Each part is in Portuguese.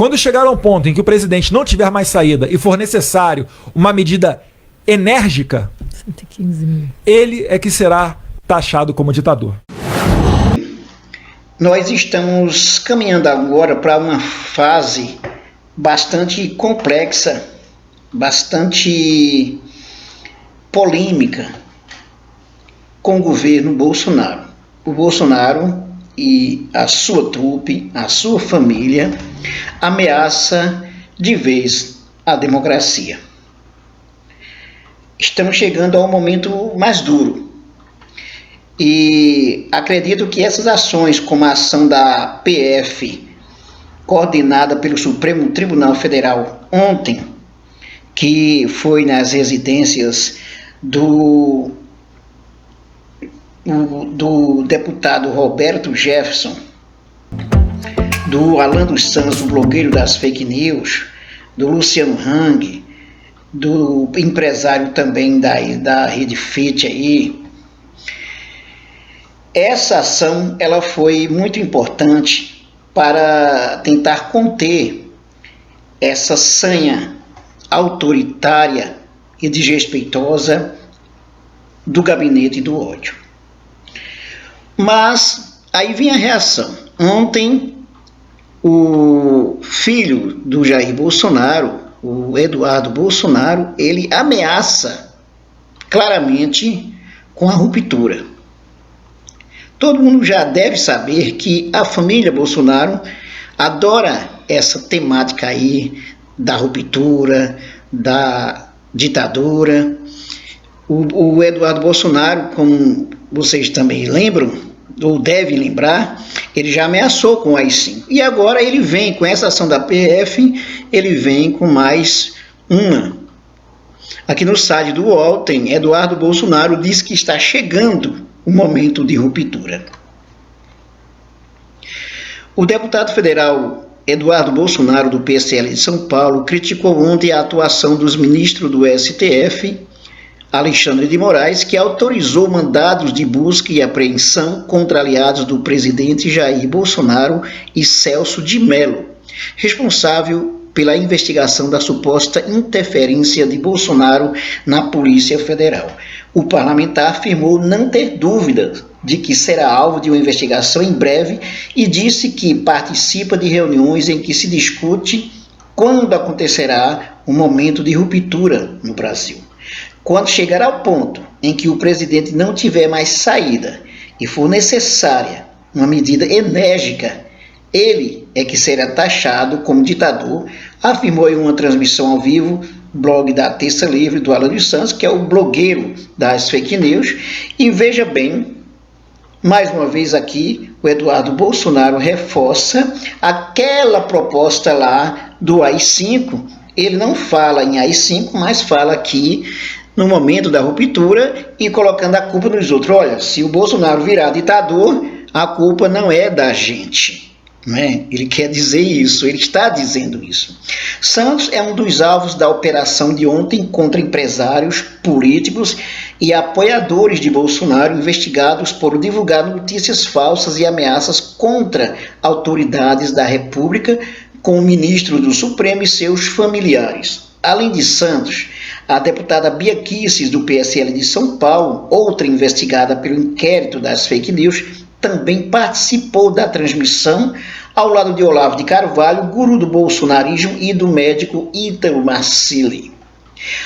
Quando chegar a um ponto em que o presidente não tiver mais saída e for necessário uma medida enérgica, 115 mil. Ele é que será taxado como ditador. Nós estamos caminhando agora para uma fase bastante complexa, bastante polêmica com o governo Bolsonaro. O Bolsonaro e a sua trupe, a sua família, ameaça de vez a democracia. Estamos chegando ao momento mais duro. E acredito que essas ações, como a ação da PF, coordenada pelo Supremo Tribunal Federal ontem, que foi nas residências do deputado Roberto Jefferson, do Alan dos Santos, o blogueiro das fake news, do Luciano Hang, do empresário também da Rede Fit aí. Essa ação ela foi muito importante para tentar conter essa sanha autoritária e desrespeitosa do gabinete do ódio. Mas aí vem a reação. Ontem, o filho do Jair Bolsonaro, o Eduardo Bolsonaro, ele ameaça claramente com a ruptura. Todo mundo já deve saber que a família Bolsonaro adora essa temática aí da ruptura, da ditadura. O Eduardo Bolsonaro, como vocês também lembram, ou devem lembrar, ele já ameaçou com o AI-5. E agora ele vem com essa ação da PF, ele vem com mais uma. Aqui no site do UOL tem Eduardo Bolsonaro diz que está chegando o momento de ruptura. O deputado federal Eduardo Bolsonaro, do PSL de São Paulo, criticou ontem a atuação dos ministros do STF, Alexandre de Moraes, que autorizou mandados de busca e apreensão contra aliados do presidente Jair Bolsonaro e Celso de Mello, responsável pela investigação da suposta interferência de Bolsonaro na Polícia Federal. O parlamentar afirmou não ter dúvidas de que será alvo de uma investigação em breve e disse que participa de reuniões em que se discute quando acontecerá um momento de ruptura no Brasil. Quando chegar ao ponto em que o presidente não tiver mais saída e for necessária uma medida enérgica, ele é que será taxado como ditador, afirmou em uma transmissão ao vivo, blog da Terça Livre, do Alan dos Santos, que é o blogueiro das fake news. E veja bem, mais uma vez aqui, o Eduardo Bolsonaro reforça aquela proposta lá do AI-5. Ele não fala em AI-5, mas fala aqui no momento da ruptura e colocando a culpa nos outros. Olha, se o Bolsonaro virar ditador, a culpa não é da gente. Né? Ele quer dizer isso, ele está dizendo isso. Santos é um dos alvos da operação de ontem contra empresários, políticos e apoiadores de Bolsonaro investigados por divulgar notícias falsas e ameaças contra autoridades da República, com o ministro do Supremo e seus familiares. Além de Santos, a deputada Bia Kicis, do PSL de São Paulo, outra investigada pelo inquérito das fake news, também participou da transmissão ao lado de Olavo de Carvalho, guru do bolsonarismo, e do médico Ítalo Marcilli.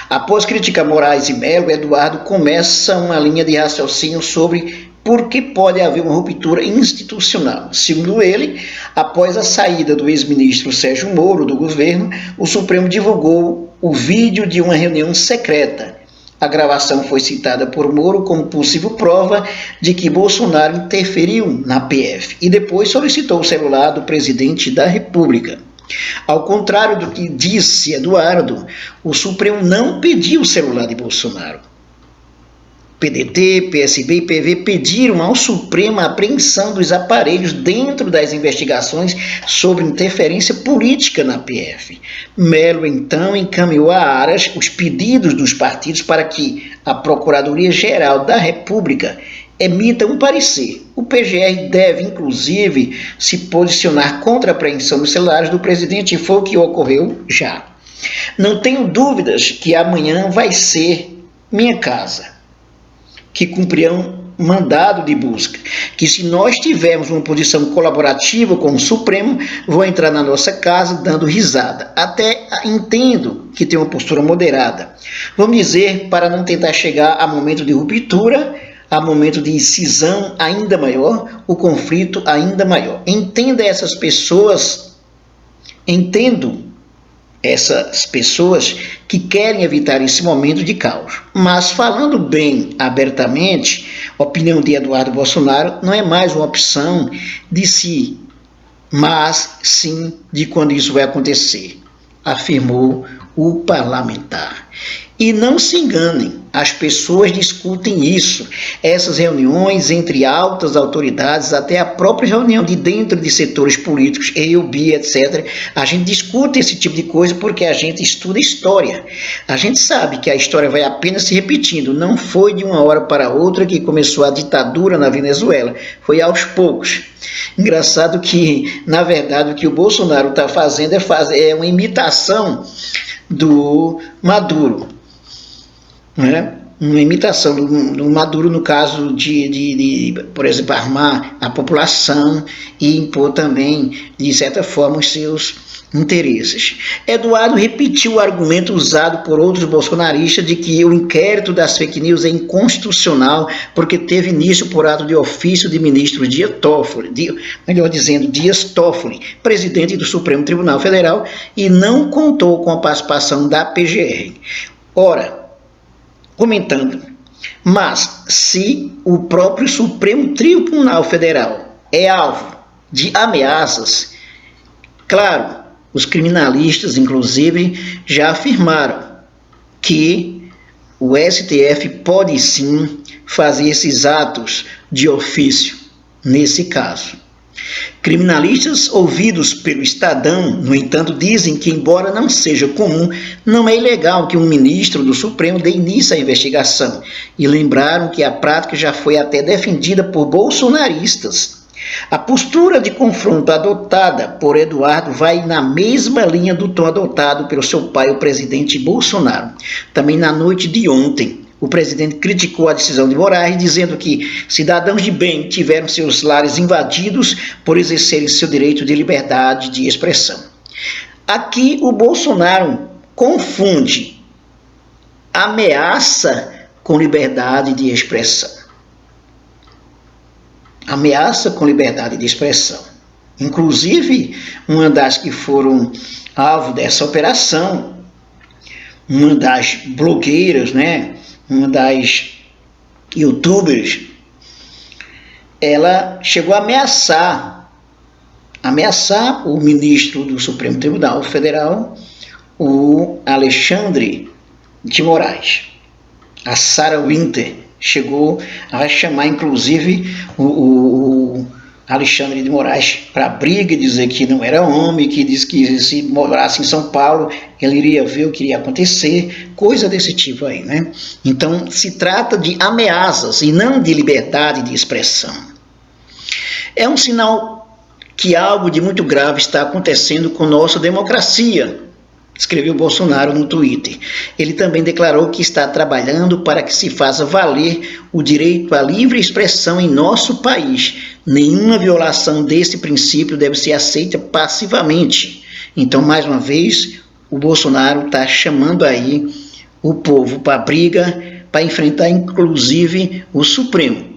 Após criticar Moraes e Mello, Eduardo começa uma linha de raciocínio sobre por que pode haver uma ruptura institucional. Segundo ele, após a saída do ex-ministro Sérgio Moro do governo, o Supremo divulgou o vídeo de uma reunião secreta. A gravação foi citada por Moro como possível prova de que Bolsonaro interferiu na PF e depois solicitou o celular do presidente da República. Ao contrário do que disse Eduardo, o Supremo não pediu o celular de Bolsonaro. PDT, PSB e PV pediram ao Supremo a apreensão dos aparelhos dentro das investigações sobre interferência política na PF. Mello, então, encaminhou a Aras os pedidos dos partidos para que a Procuradoria-Geral da República emita um parecer o PGR deve, inclusive, se posicionar contra a apreensão dos celulares do presidente, e foi o que ocorreu já. Não tenho dúvidas que amanhã vai ser minha casa, que cumprirão mandado de busca, que se nós tivermos uma posição colaborativa com o Supremo, vão entrar na nossa casa dando risada. Até entendo que tem uma postura moderada. Vamos dizer, para não tentar chegar a momento de ruptura, a momento de cisão ainda maior, o conflito ainda maior. Entendo essas pessoas que querem evitar esse momento de caos. Mas, falando bem abertamente, a opinião de Eduardo Bolsonaro não é mais uma opção de si, mas sim de quando isso vai acontecer, afirmou o parlamentar. E não se enganem, as pessoas discutem isso, essas reuniões entre altas autoridades, até a própria reunião de dentro de setores políticos, eu, Bia, etc. A gente discute esse tipo de coisa porque a gente estuda história. A gente sabe que a história vai apenas se repetindo, não foi de uma hora para outra que começou a ditadura na Venezuela, foi aos poucos. Engraçado que, na verdade, o que o Bolsonaro está fazendo é uma imitação do Maduro, né? Uma imitação do Maduro no caso de, por exemplo, armar a população e impor também, de certa forma, os seus interesses. Eduardo repetiu o argumento usado por outros bolsonaristas de que o inquérito das fake news é inconstitucional porque teve início por ato de ofício de ministro Dias Toffoli, presidente do Supremo Tribunal Federal, e não contou com a participação da PGR. Ora, comentando, mas se o próprio Supremo Tribunal Federal é alvo de ameaças, claro, os criminalistas, inclusive, já afirmaram que o STF pode sim fazer esses atos de ofício, nesse caso. Criminalistas ouvidos pelo Estadão, no entanto, dizem que, embora não seja comum, não é ilegal que um ministro do Supremo dê início à investigação, e lembraram que a prática já foi até defendida por bolsonaristas. A postura de confronto adotada por Eduardo vai na mesma linha do tom adotado pelo seu pai, o presidente Bolsonaro. Também na noite de ontem, o presidente criticou a decisão de Moraes, dizendo que cidadãos de bem tiveram seus lares invadidos por exercerem seu direito de liberdade de expressão. Aqui o Bolsonaro confunde ameaça com liberdade de expressão. Ameaça com liberdade de expressão. Inclusive, uma das que foram alvo dessa operação, uma das blogueiras, né? Uma das youtubers, ela chegou a ameaçar o ministro do Supremo Tribunal Federal, o Alexandre de Moraes. A Sarah Winter chegou a chamar, inclusive, o Alexandre de Moraes para briga, dizer que não era homem, que disse que se morasse em São Paulo, ele iria ver o que iria acontecer, coisa desse tipo aí, né? Então, se trata de ameaças e não de liberdade de expressão. É um sinal que algo de muito grave está acontecendo com nossa democracia, escreveu Bolsonaro no Twitter. Ele também declarou que está trabalhando para que se faça valer o direito à livre expressão em nosso país. Nenhuma violação desse princípio deve ser aceita passivamente. Então, mais uma vez, o Bolsonaro está chamando aí o povo para briga, para enfrentar inclusive o Supremo.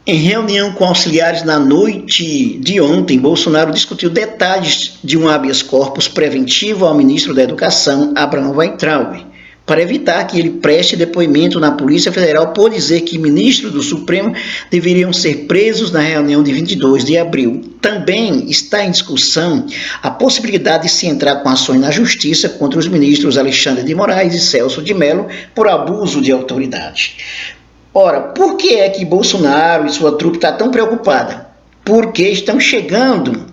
Em reunião com auxiliares na noite de ontem, Bolsonaro discutiu detalhes de um habeas corpus preventivo ao ministro da Educação, Abraham Weintraub, para evitar que ele preste depoimento na Polícia Federal por dizer que ministros do Supremo deveriam ser presos na reunião de 22 de abril. Também está em discussão a possibilidade de se entrar com ações na Justiça contra os ministros Alexandre de Moraes e Celso de Mello por abuso de autoridade. Ora, por que é que Bolsonaro e sua trupe estão tão preocupada? Porque estão chegando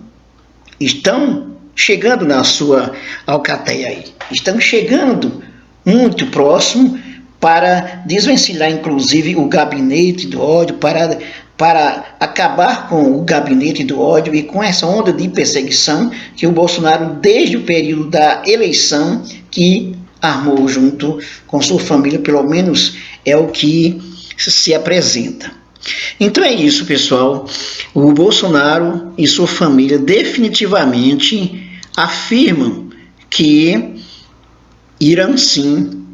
na sua alcateia aí, estão chegando muito próximo para desvencilhar, inclusive, o gabinete do ódio, para para acabar com o gabinete do ódio e com essa onda de perseguição que o Bolsonaro, desde o período da eleição, que armou junto com sua família, pelo menos é o que se apresenta. Então é isso, pessoal. O Bolsonaro e sua família definitivamente afirmam que irão sim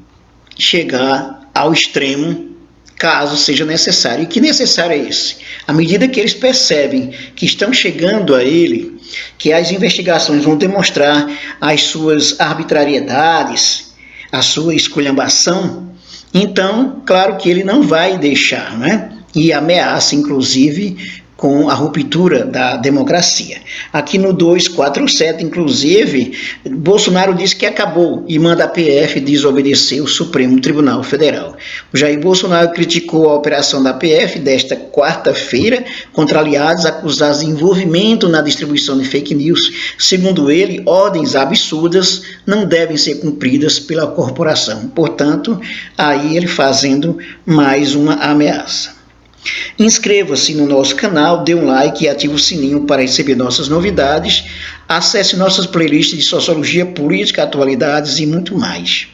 chegar ao extremo caso seja necessário. E que necessário é esse? À medida que eles percebem que estão chegando a ele, que as investigações vão demonstrar as suas arbitrariedades, a sua esculhambação, então, claro que ele não vai deixar, né? E ameaça, inclusive, com a ruptura da democracia. Aqui no 247, inclusive, Bolsonaro disse que acabou e manda a PF desobedecer o Supremo Tribunal Federal. O Jair Bolsonaro criticou a operação da PF desta quarta-feira contra aliados acusados de envolvimento na distribuição de fake news. Segundo ele, ordens absurdas não devem ser cumpridas pela corporação. Portanto, aí ele fazendo mais uma ameaça. Inscreva-se no nosso canal, dê um like e ative o sininho para receber nossas novidades. Acesse nossas playlists de sociologia, política, atualidades e muito mais.